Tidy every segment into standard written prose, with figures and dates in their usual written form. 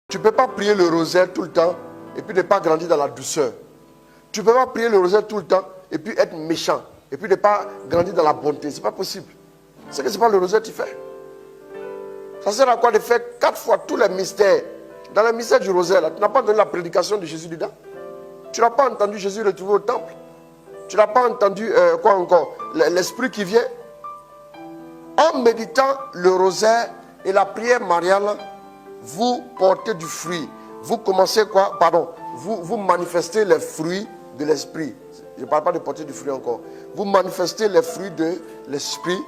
Tu ne peux pas prier le rosaire tout le temps et puis ne pas grandir dans la douceur. Tu ne peux pas prier le rosaire tout le temps et puis être méchant et puis ne pas grandir dans la bonté. Ce n'est pas possible. C'est que ce n'est pas le rosaire que tu fais. Ça sert à quoi de faire 4 fois tous les mystères? Dans le mystère du rosaire, là, tu n'as pas donné la prédication de Jésus dedans. Tu n'as pas entendu Jésus retrouver au temple. Tu n'as pas entendu quoi encore? L'esprit qui vient. En méditant le rosaire et la prière mariale, vous portez du fruit. Vous commencez quoi? Pardon. Vous manifestez les fruits de l'esprit. Je ne parle pas de porter du fruit encore. Vous manifestez les fruits de l'esprit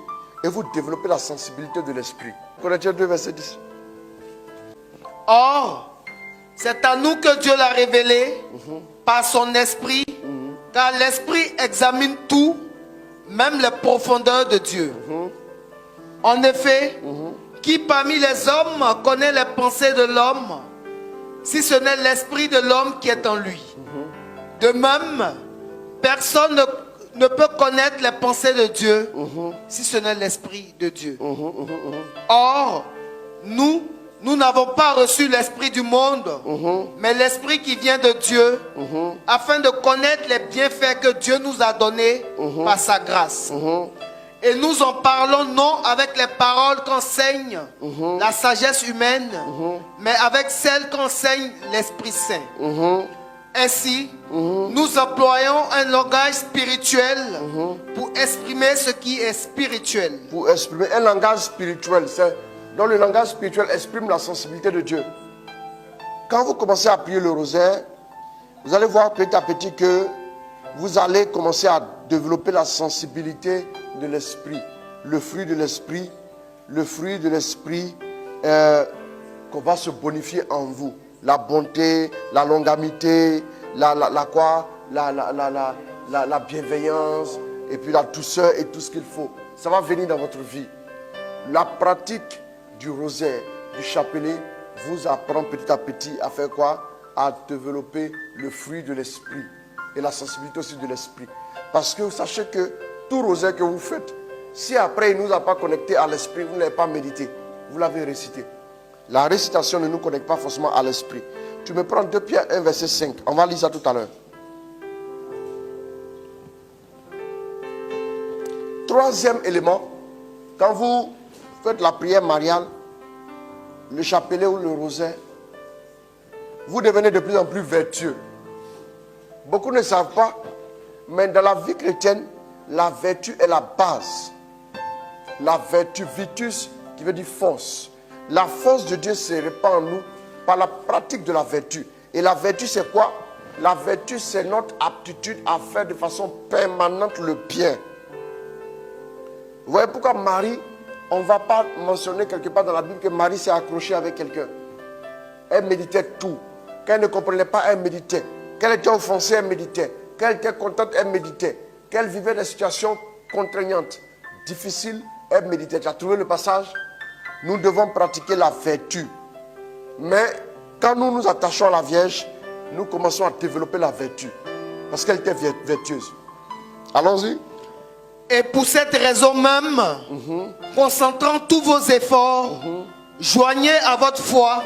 et vous développez la sensibilité de l'esprit. Corinthiens 2, verset 10. Or, c'est à nous que Dieu l'a révélé par son esprit, car l'esprit examine tout, même les profondeurs de Dieu. En effet, qui parmi les hommes connaît les pensées de l'homme, si ce n'est l'esprit de l'homme qui est en lui? De même, personne ne peut connaître les pensées de Dieu, si ce n'est l'esprit de Dieu. Or, nous n'avons pas reçu l'esprit du monde, mais l'esprit qui vient de Dieu, afin de connaître les bienfaits que Dieu nous a donnés par sa grâce. Et nous en parlons non avec les paroles qu'enseigne la sagesse humaine, mais avec celles qu'enseigne l'Esprit Saint. Ainsi, nous employons un langage spirituel pour exprimer ce qui est spirituel. Pour exprimer un langage spirituel, donc le langage spirituel exprime la sensibilité de Dieu. Quand vous commencez à prier le rosaire, vous allez voir petit à petit que vous allez commencer à développer la sensibilité de l'esprit, le fruit de l'esprit, qu'on va se bonifier en vous. La bonté, la longanimité, la bienveillance, et puis la douceur et tout ce qu'il faut. Ça va venir dans votre vie. La pratique du rosaire, du chapelet, vous apprend petit à petit à faire quoi? À développer le fruit de l'esprit et la sensibilité aussi de l'esprit. Parce que sachez que tout rosaire que vous faites, si après il ne nous a pas connecté à l'esprit, vous n'avez pas médité, vous l'avez récité. La récitation ne nous connecte pas forcément à l'esprit. Tu me prends 2 Pierre 1, verset 5. On va lire ça tout à l'heure. Troisième élément, quand vous faites la prière mariale, le chapelet ou le rosaire, vous devenez de plus en plus vertueux. Beaucoup ne savent pas, mais dans la vie chrétienne, la vertu est la base. La vertu, vitus, qui veut dire force. La force de Dieu se répand en nous par la pratique de la vertu. Et la vertu, c'est quoi? La vertu, c'est notre aptitude à faire de façon permanente le bien. Vous voyez pourquoi Marie, on ne va pas mentionner quelque part dans la Bible que Marie s'est accrochée avec quelqu'un. Elle méditait tout. Quand elle ne comprenait pas, elle méditait. Quand elle était offensée, elle méditait. Quand elle était contente, elle méditait. Quand elle vivait des situations contraignantes, difficiles, elle méditait. Tu as trouvé le passage? Nous devons pratiquer la vertu. Mais quand nous nous attachons à la Vierge, nous commençons à développer la vertu. Parce qu'elle était vertueuse. Allons-y. Et pour cette raison même, concentrant tous vos efforts, joignez à votre foi,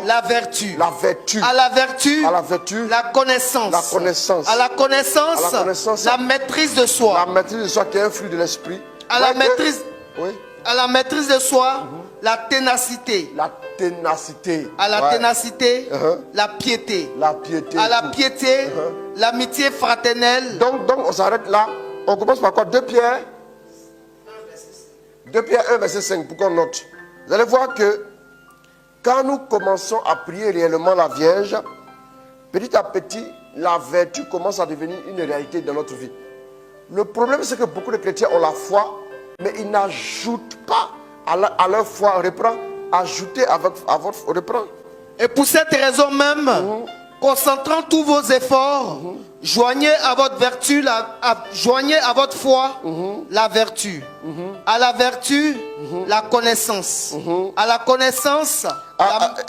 la vertu. La vertu. À la vertu, la connaissance. La connaissance. À la connaissance, la maîtrise de soi. La maîtrise de soi qui est un fruit de l'esprit. À la maîtrise, oui. À la maîtrise de soi, la ténacité. La ténacité. À la ténacité, la piété. La piété. À la piété, l'amitié fraternelle. Donc on s'arrête là. On commence par quoi? 2 Pierre 1, verset 5, pour qu'on note. Vous allez voir que quand nous commençons à prier réellement la Vierge, petit à petit, la vertu commence à devenir une réalité dans notre vie. Le problème, c'est que beaucoup de chrétiens ont la foi, mais ils n'ajoutent pas à leur foi. Reprend, ajoutez à votre reprend. Et pour cette raison même, concentrant tous vos efforts, joignez à votre vertu, joignez à votre foi la vertu. À la vertu, la connaissance. À la connaissance,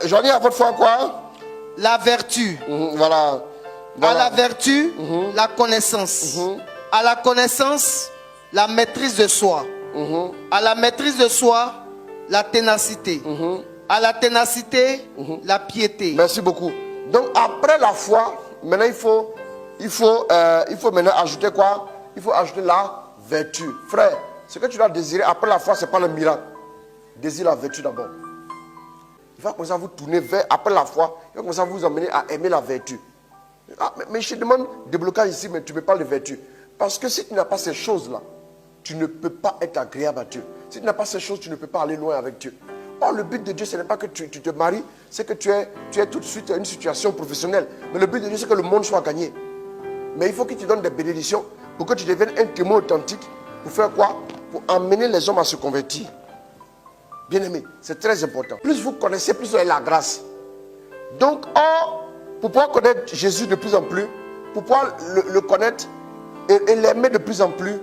joignez à votre foi quoi? La vertu. Voilà. À la vertu, la connaissance. À la connaissance, la maîtrise de soi. À la maîtrise de soi, la ténacité. à la ténacité, la piété. Merci beaucoup. Donc après la foi, maintenant il faut maintenant ajouter quoi? Il faut ajouter la vertu. Frère, ce que tu dois désirer après la foi, ce n'est pas le miracle. Désire la vertu d'abord. Il va commencer à vous tourner vers, après la foi, il va commencer à vous emmener à aimer la vertu. Ah, mais je te demande de blocage ici, mais tu ne me parles de vertu. Parce que si tu n'as pas ces choses-là, tu ne peux pas être agréable à Dieu. Si tu n'as pas ces choses, tu ne peux pas aller loin avec Dieu. Or, le but de Dieu, ce n'est pas que tu te maries, c'est que tu es tout de suite dans une situation professionnelle. Mais le but de Dieu, c'est que le monde soit gagné. Mais il faut qu'il te donne des bénédictions pour que tu deviennes un témoin authentique. Pour faire quoi? Pour emmener les hommes à se convertir. Bien aimé, c'est très important. Plus vous connaissez, plus vous avez la grâce. Donc, pour pouvoir connaître Jésus de plus en plus, pour pouvoir le connaître et l'aimer de plus en plus,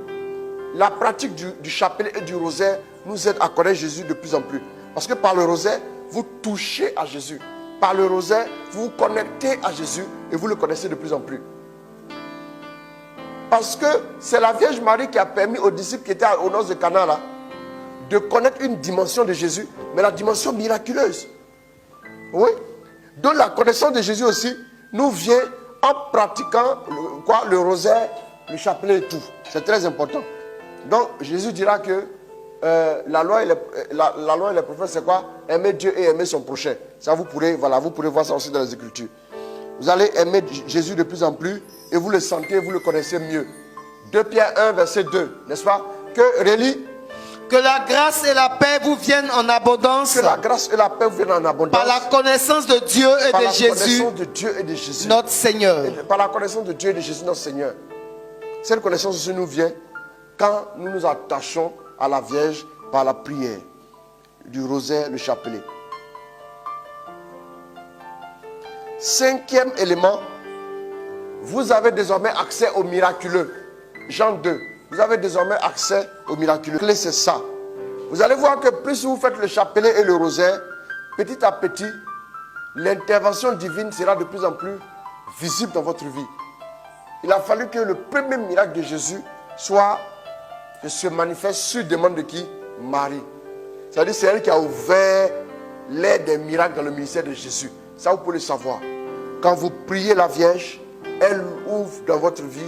la pratique du chapelet et du rosaire nous aide à connaître Jésus de plus en plus. Parce que par le rosaire, vous touchez à Jésus. Par le rosaire, vous vous connectez à Jésus et vous le connaissez de plus en plus. Parce que c'est la Vierge Marie qui a permis aux disciples qui étaient aux noces de Cana là, de connaître une dimension de Jésus, mais la dimension miraculeuse. Oui. Donc la connaissance de Jésus aussi nous vient en pratiquant le rosaire, le chapelet et tout. C'est très important. Donc Jésus dira que la loi et les prophètes, c'est quoi? Aimer Dieu et aimer son prochain. Ça, vous pourrez voir ça aussi dans les Écritures. Vous allez aimer Jésus de plus en plus et vous le sentez, vous le connaissez mieux. 2 Pierre 1, verset 2, n'est-ce pas? Que la grâce et la paix vous viennent en abondance. Que la grâce et la paix vous viennent en abondance. Par la connaissance de Dieu et de Jésus. Par la connaissance de Dieu et de Jésus. Notre Seigneur. Par la connaissance de Dieu et de Jésus, notre Seigneur. Cette connaissance aussi nous vient quand nous nous attachons à la Vierge par la prière du rosaire, le chapelet. 5e élément, vous avez désormais accès au miraculeux. Jean 2. Vous avez désormais accès au miraculeux. La clé, c'est ça. Vous allez voir que plus vous faites le chapelet et le rosaire, petit à petit, l'intervention divine sera de plus en plus visible dans votre vie. Il a fallu que le premier miracle de Jésus soit de se manifeste sur demande de qui? Marie. C'est-à-dire c'est elle qui a ouvert l'air des miracles dans le ministère de Jésus. Ça, vous pouvez le savoir. Quand vous priez la Vierge, elle ouvre dans votre vie,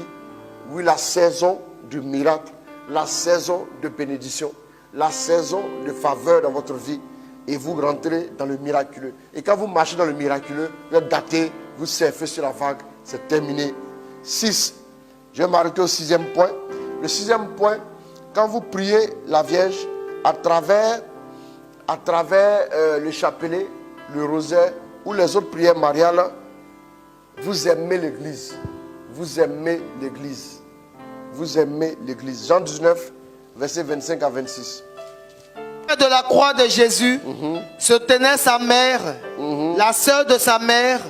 oui, la saison du miracle, la saison de bénédiction, la saison de faveur dans votre vie, et vous rentrez dans le miraculeux. Et quand vous marchez dans le miraculeux, vous êtes daté, vous surfez sur la vague, c'est terminé. 6. Je vais m'arrêter au 6e point. Le 6e point, quand vous priez la Vierge à travers le chapelet, le rosaire ou les autres prières mariales, vous aimez l'Église. Vous aimez l'Église. Vous aimez l'Église. Jean 19, versets 25 à 26. De la croix de Jésus se tenait sa mère, la sœur de sa mère,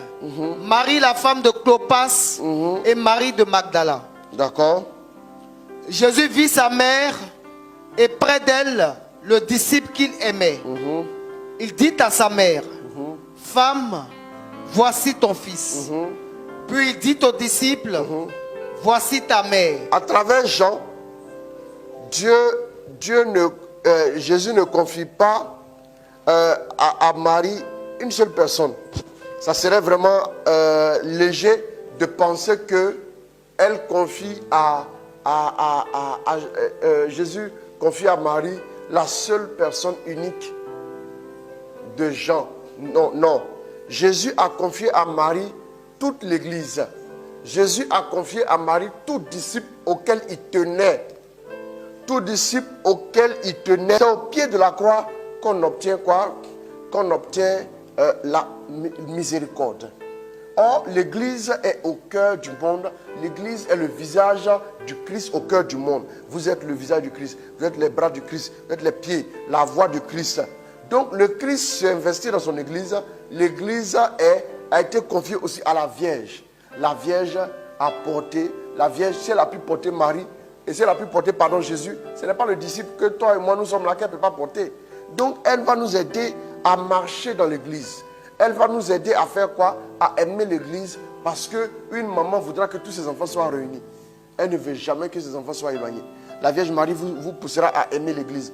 Marie la femme de Clopas et Marie de Magdala. D'accord. Jésus vit sa mère et près d'elle le disciple qu'il aimait. Il dit à sa mère, femme, voici ton fils. Puis il dit au disciple, voici ta mère. À travers Jean, Jésus ne confie pas à Marie une seule personne. Ça serait vraiment léger de penser que elle confie Jésus confie à Marie la seule personne unique de Jean. Non, non. Jésus a confié à Marie toute l'Église. Jésus a confié à Marie tout disciple auquel il tenait. Tout disciple auquel il tenait. C'est au pied de la croix qu'on obtient quoi? Qu'on obtient la miséricorde. Or, l'Église est au cœur du monde. L'Église est le visage du Christ au cœur du monde. Vous êtes le visage du Christ. Vous êtes les bras du Christ. Vous êtes les pieds, la voix du Christ. Donc, le Christ s'est investi dans son Église. L'Église a été confiée aussi à la Vierge. La Vierge a porté, la Vierge, si elle a pu porter Marie, et si elle a pu porter, pardon, Jésus, ce n'est pas le disciple que toi et moi, nous sommes là, qu'elle ne peut pas porter. Donc, elle va nous aider à marcher dans l'Église. Elle va nous aider à faire quoi? À aimer l'Église, parce qu'une maman voudra que tous ses enfants soient réunis. Elle ne veut jamais que ses enfants soient éloignés. La Vierge Marie vous poussera à aimer l'Église.